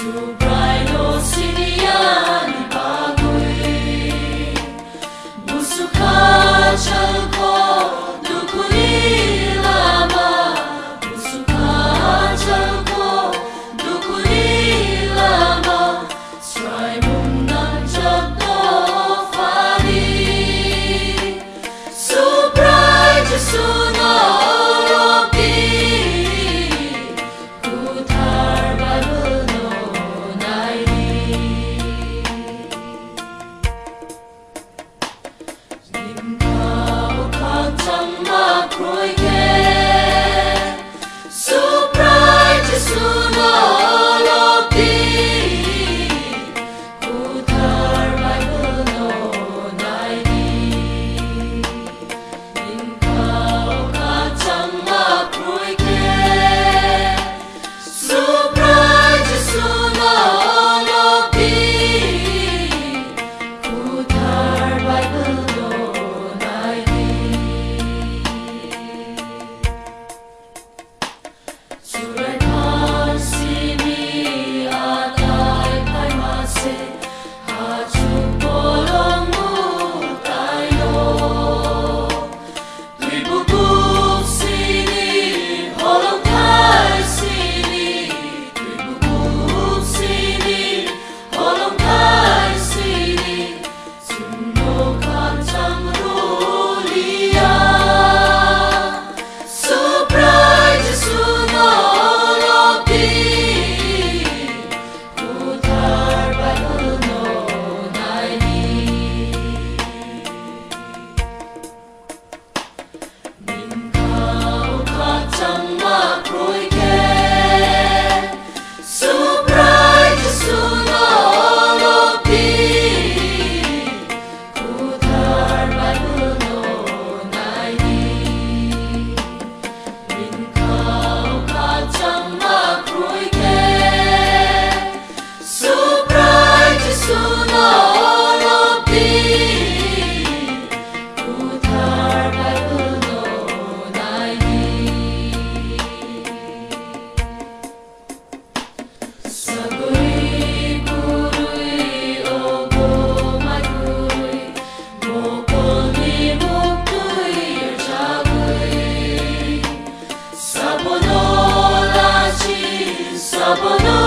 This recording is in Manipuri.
Subrailo sinian bagoy Musukachalko dukuni lama Musukachalko dukuni lama Sraimum nanjatno fani Subrai jasuna robi Kutar baruno nairi Nimkau kacang makroike Subrai jasuna robi Kutar baruno nairi Nimkau kacang makroike Subrai jasuna robi Kutar baruno nairi Surai sini atai pai mase Haju bolongmu tayo Tui bubuk sini holong kai sini Tui bubuk sini holong kai sini Sundo kacang rulia Subrai jasuna robi Kutar baruno nairi Nimkau kacang makroike Subrai jasuna robi Kutar baruno nairi Nimkau kacang makroike Subrai jasuna robi Kutar baruno nairi Saguri gurui ogo maguri Mokoni muktui jagui Sabono lachi sabono